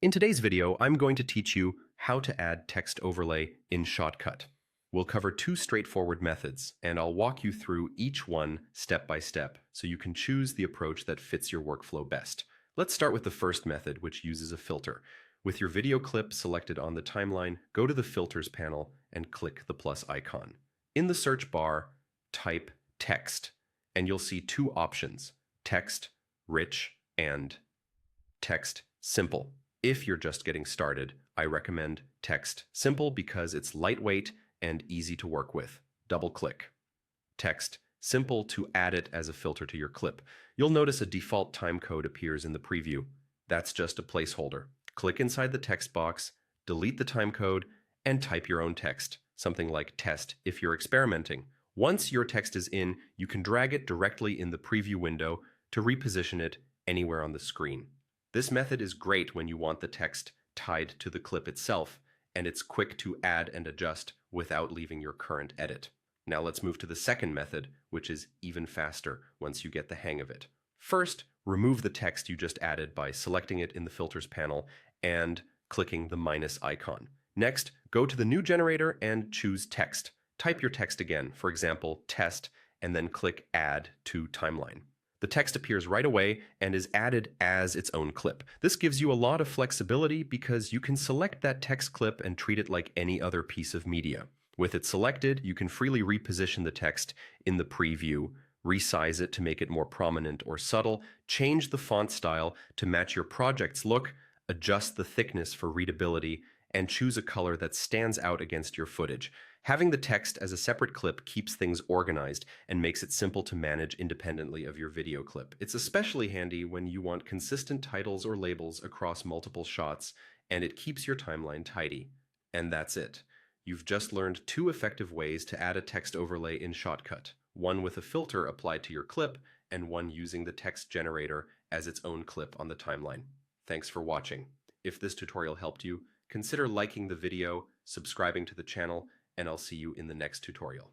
In today's video, I'm going to teach you how to add text overlay in Shotcut. We'll cover two straightforward methods, and I'll walk you through each one step by step so you can choose the approach that fits your workflow best. Let's start with the first method, which uses a filter. With your video clip selected on the timeline, go to the Filters panel and click the plus icon. In the search bar, type text, and you'll see two options: text rich and text simple. If you're just getting started, I recommend text simple because it's lightweight and easy to work with. Double-click text simple to add it as a filter to your clip. You'll notice a default timecode appears in the preview. That's just a placeholder. Click inside the text box, delete the timecode, and type your own text, something like test if you're experimenting. Once your text is in, you can drag it directly in the preview window to reposition it anywhere on the screen. This method is great when you want the text tied to the clip itself, and it's quick to add and adjust without leaving your current edit. Now let's move to the second method, which is even faster once you get the hang of it. First, remove the text you just added by selecting it in the Filters panel and clicking the minus icon. Next, go to the new generator and choose text. Type your text again, for example, test, and then click Add to Timeline. The text appears right away and is added as its own clip. This gives you a lot of flexibility because you can select that text clip and treat it like any other piece of media. With it selected, you can freely reposition the text in the preview, resize it to make it more prominent or subtle, change the font style to match your project's look, adjust the thickness for readability, and choose a color that stands out against your footage. Having the text as a separate clip keeps things organized and makes it simple to manage independently of your video clip. It's especially handy when you want consistent titles or labels across multiple shots, and it keeps your timeline tidy. And that's it. You've just learned two effective ways to add a text overlay in Shotcut, one with a filter applied to your clip, and one using the text generator as its own clip on the timeline. Thanks for watching. If this tutorial helped you, consider liking the video, subscribing to the channel, and I'll see you in the next tutorial.